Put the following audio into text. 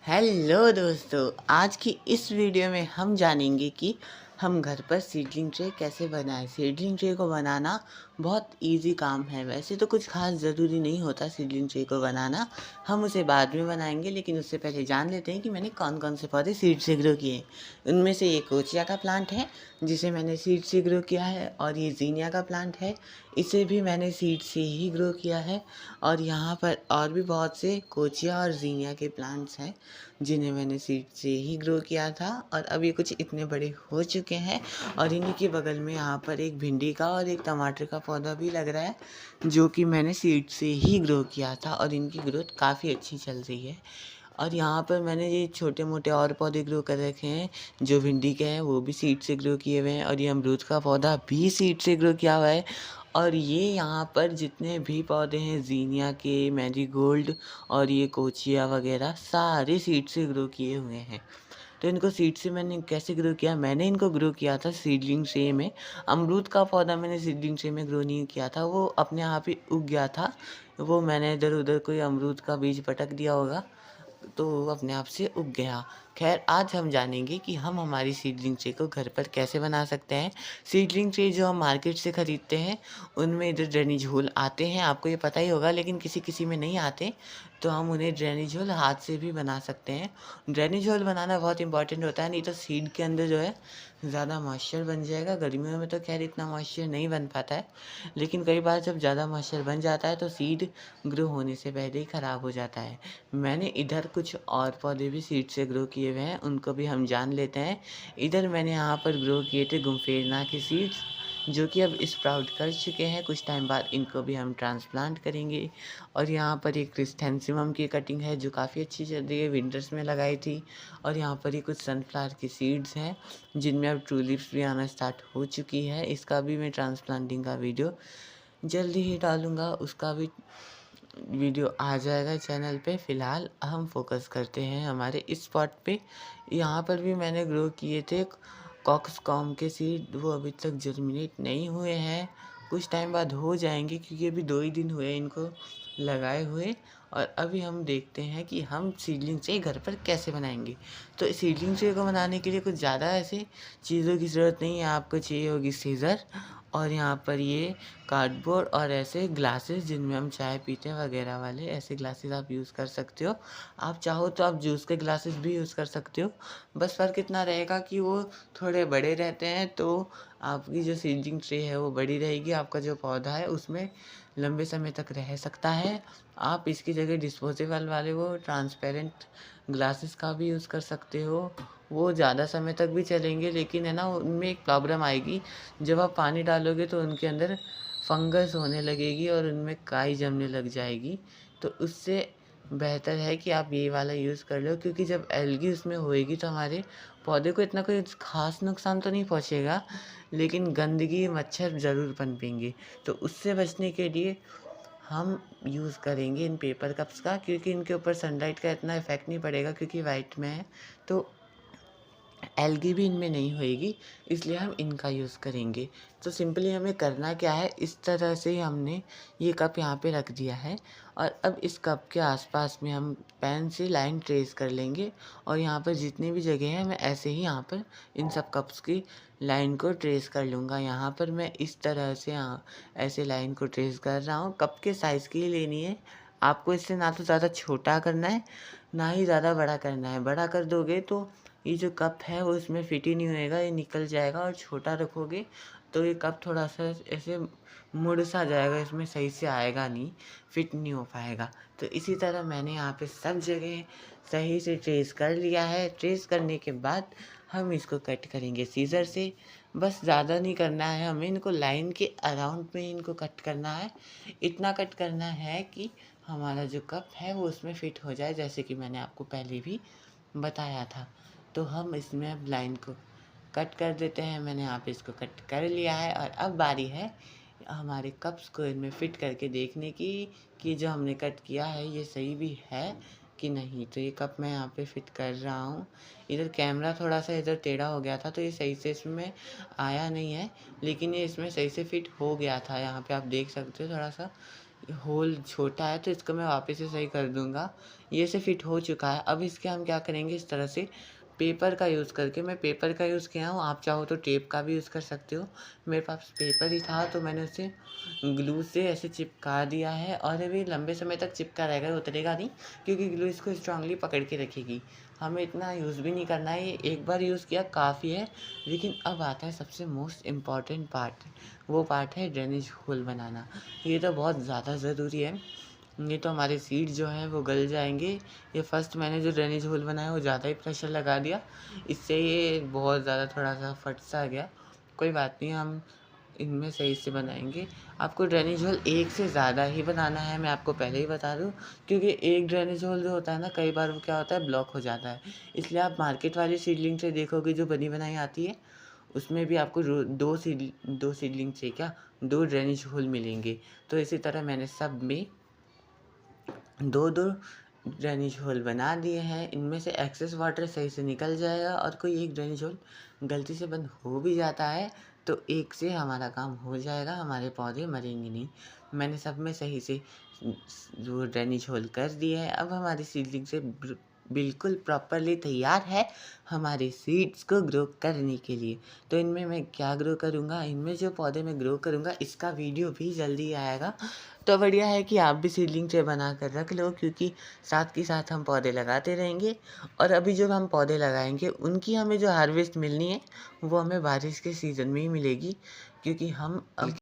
Hello दोस्तों, आज की इस वीडियो में हम जानेंगे कि हम घर पर सीडलिंग ट्रे कैसे बनाएं। सीडलिंग ट्रे को बनाना बहुत इजी काम है। वैसे तो कुछ खास ज़रूरी नहीं होता सीडलिंग ट्रे को बनाना, हम उसे बाद में बनाएंगे। लेकिन उससे पहले जान लेते हैं कि मैंने कौन कौन से पौधे सीड से ग्रो किए हैं। उनमें से ये कोचिया का प्लांट है जिसे मैंने सीड से ग्रो किया है, और ये जीनिया का प्लांट है, इसे भी मैंने सीड से ही ग्रो किया है। और यहाँ पर और भी बहुत से कोचिया और जीनिया के प्लांट्स हैं जिन्हें मैंने सीड से ही ग्रो किया था, और अब ये कुछ इतने बड़े हो चुके हैं। और इन्हीं के बगल में यहाँ पर एक भिंडी का और एक टमाटर का पौधा भी लग रहा है जो कि मैंने सीड से ही ग्रो किया था, और इनकी ग्रोथ काफ़ी अच्छी चल रही है। और यहाँ पर मैंने ये छोटे मोटे और पौधे ग्रो कर रखे हैं। जो भिंडी के हैं वो भी सीड से ग्रो किए हुए हैं, और ये अमरूद का पौधा भी सीड से ग्रो किया हुआ है। और ये यहाँ पर जितने भी पौधे हैं जीनिया के, मैरीगोल्ड और ये कोचिया वगैरह, सारे सीड से ग्रो किए हुए हैं। तो इनको सीड से मैंने कैसे ग्रो किया, मैंने इनको ग्रो किया था सीडलिंग ट्रे में। अमरूद का पौधा मैंने सीडलिंग ट्रे में ग्रो नहीं किया था, वो अपने आप ही उग गया था। वो मैंने इधर उधर कोई अमरूद का बीज पटक दिया होगा तो वो अपने आप से उग गया। खैर, आज हम जानेंगे कि हम हमारी सीडलिंग ट्रे को घर पर कैसे बना सकते हैं। सीडलिंग ट्रे जो हम मार्केट से ख़रीदते हैं उनमें इधर ड्रेनेज होल आते हैं, आपको ये पता ही होगा, लेकिन किसी किसी में नहीं आते। तो हम उन्हें ड्रेनेज होल हाथ से भी बना सकते हैं। ड्रेनेज होल बनाना बहुत इंपॉर्टेंट होता है, नहीं तो सीड के अंदर जो है ज़्यादा मॉइस्चर बन जाएगा। गर्मियों में तो खैर इतना मॉइस्चर नहीं बन पाता है, लेकिन कई बार जब ज़्यादा मॉइस्चर बन जाता है तो सीड ग्रो होने से पहले ही ख़राब हो जाता है। मैंने इधर कुछ और पौधे भी सीड से ग्रो किए हुए हैं, उनको भी हम जान लेते हैं। इधर मैंने यहाँ पर ग्रो किए थे गुम्फेरना के सीड्स, जो कि अब स्प्राउट कर चुके हैं। कुछ टाइम बाद इनको भी हम ट्रांसप्लांट करेंगे। और यहाँ पर एक क्रिस्थैंथिमम की कटिंग है जो काफ़ी अच्छी चल रही है, विंटर्स में लगाई थी। और यहाँ पर ही कुछ सनफ्लावर की सीड्स हैं जिनमें अब ट्यूलिप्स भी आना स्टार्ट हो चुकी है। इसका भी मैं ट्रांसप्लांटिंग का वीडियो जल्दी ही डालूँगा, उसका भी वीडियो आ जाएगा चैनल पे। फ़िलहाल हम फोकस करते हैं हमारे इस स्पॉट पे। यहाँ पर भी मैंने ग्रो किए थे कॉक्सकॉम के सीड, वो अभी तक जर्मिनेट नहीं हुए हैं, कुछ टाइम बाद हो जाएंगे क्योंकि अभी 2 ही दिन हुए इनको लगाए हुए। और अभी हम देखते हैं कि हम सीडलिंग ट्रे घर पर कैसे बनाएंगे। तो सीडलिंग ट्रे को बनाने के लिए कुछ ज़्यादा ऐसे चीज़ों की ज़रूरत नहीं है, आपको चाहिए होगी सीज़र, और यहाँ पर ये कार्डबोर्ड और ऐसे ग्लासेस जिनमें हम चाय पीते हैं वगैरह वाले, ऐसे ग्लासेस आप यूज़ कर सकते हो। आप चाहो तो आप जूस के ग्लासेस भी यूज़ कर सकते हो। बस फ़र्क इतना रहेगा कि वो थोड़े बड़े रहते हैं, तो आपकी जो सीडलिंग ट्रे है वो बड़ी रहेगी, आपका जो पौधा है उसमें लंबे समय तक रह सकता है। आप इसकी जगह डिस्पोजेबल वाले वो ट्रांसपेरेंट ग्लासेस का भी यूज़ कर सकते हो, वो ज़्यादा समय तक भी चलेंगे। लेकिन है ना, उनमें एक प्रॉब्लम आएगी, जब आप पानी डालोगे तो उनके अंदर फंगस होने लगेगी और उनमें काई जमने लग जाएगी। तो उससे बेहतर है कि आप ये वाला यूज़ कर लो, क्योंकि जब एल्गी उसमें होएगी तो हमारे पौधे को इतना कोई ख़ास नुकसान तो नहीं पहुँचेगा, लेकिन गंदगी, मच्छर ज़रूर पनपेंगे। तो उससे बचने के लिए हम यूज़ करेंगे इन पेपर कप्स का, क्योंकि इनके ऊपर सनलाइट का इतना इफ़ेक्ट नहीं पड़ेगा क्योंकि वाइट में है, तो एल्गी भी इनमें नहीं होएगी, इसलिए हम इनका यूज़ करेंगे। तो सिंपली हमें करना क्या है, इस तरह से हमने ये कप यहाँ पे रख दिया है, और अब इस कप के आसपास में हम पेन से लाइन ट्रेस कर लेंगे। और यहाँ पर जितनी भी जगह है मैं ऐसे ही यहाँ पर इन सब कप्स की लाइन को ट्रेस कर लूँगा। यहाँ पर मैं इस तरह से ऐसे लाइन को ट्रेस कर रहा हूँ। कप के साइज़ की ही लेनी है, आपको इससे ना तो ज़्यादा छोटा करना है ना ही ज़्यादा बड़ा करना है। बड़ा कर दोगे तो ये जो कप है वो इसमें फिट ही नहीं होएगा, ये निकल जाएगा। और छोटा रखोगे तो ये कप थोड़ा सा ऐसे मुड़ सा जाएगा, इसमें सही से आएगा नहीं, फिट नहीं हो पाएगा। तो इसी तरह मैंने यहाँ पे सब जगह सही से ट्रेस कर लिया है। ट्रेस करने के बाद हम इसको कट करेंगे सीज़र से। बस ज़्यादा नहीं करना है हमें, इनको लाइन के अराउंड में इनको कट करना है। इतना कट करना है कि हमारा जो कप है वो उसमें फिट हो जाए, जैसे कि मैंने आपको पहले भी बताया था। तो हम इसमें अब लाइन को कट कर देते हैं। मैंने यहाँ पे इसको कट कर लिया है, और अब बारी है हमारे कप्स को इनमें फ़िट करके देखने की कि जो हमने कट किया है ये सही भी है कि नहीं। तो ये कप मैं यहाँ पे फ़िट कर रहा हूँ। इधर कैमरा थोड़ा सा इधर टेढ़ा हो गया था तो ये सही से इसमें आया नहीं है, लेकिन ये इसमें सही से फ़िट हो गया था। यहाँ पे आप देख सकते हो थोड़ा सा होल छोटा है तो इसको मैं वापस से सही कर दूँगा। ये से फिट हो चुका है। अब इसके हम क्या करेंगे, इस तरह से पेपर का यूज़ करके, मैं पेपर का यूज़ किया हूँ, आप चाहो तो टेप का भी यूज़ कर सकते हो। मेरे पास पेपर ही था तो मैंने उसे ग्लू से ऐसे चिपका दिया है और अभी लंबे समय तक चिपका रहेगा, उतरेगा नहीं, क्योंकि ग्लू इसको स्ट्रांगली पकड़ के रखेगी। हमें इतना यूज़ भी नहीं करना है, ये एक बार यूज़ किया काफ़ी है। लेकिन अब आता है सबसे मोस्ट इम्पॉर्टेंट पार्ट, वो पार्ट है ड्रेनेज होल बनाना। ये तो बहुत ज़्यादा ज़रूरी है, नहीं तो हमारे सीड जो हैं वो गल जाएँगे। ये फर्स्ट मैंने जो ड्रेनेज होल बनाया वो ज़्यादा ही प्रेशर लगा दिया, इससे ये बहुत ज़्यादा थोड़ा-सा फट सा गया। कोई बात नहीं, हम इनमें सही से बनाएँगे। आपको ड्रेनेज होल एक से ज़्यादा ही बनाना है, मैं आपको पहले ही बता दूँ, क्योंकि एक ड्रेनेज होल जो होता है ना, कई बार वो क्या होता है, ब्लॉक हो जाता है। इसलिए आप मार्केट वाली सीडलिंग ट्रे देखोगे जो बनी बनाई आती है, उसमें भी आपको 2 सीडलिंग ट्रे क्या, 2 ड्रेनेज होल मिलेंगे। तो इसी तरह मैंने सब में 2-2 ड्रेनेज होल बना दिए हैं। इनमें से एक्सेस वाटर सही से निकल जाएगा, और कोई एक ड्रेनेज होल गलती से बंद हो भी जाता है तो एक से हमारा काम हो जाएगा, हमारे पौधे मरेंगे नहीं। मैंने सब में सही से जो ड्रेनेज होल कर दिए हैं। अब हमारी सीडलिंग से बिल्कुल प्रॉपरली तैयार है हमारे सीड्स को ग्रो करने के लिए। तो इनमें मैं क्या ग्रो करूँगा, इनमें जो पौधे मैं ग्रो करूँगा इसका वीडियो भी जल्दी आएगा। तो बढ़िया है कि आप भी सीडलिंग ट्रे बना कर रख लो, क्योंकि साथ के साथ हम पौधे लगाते रहेंगे। और अभी जो हम पौधे लगाएँगे उनकी हमें जो हार्वेस्ट मिलनी है वो हमें बारिश के सीज़न में ही मिलेगी, क्योंकि हम अब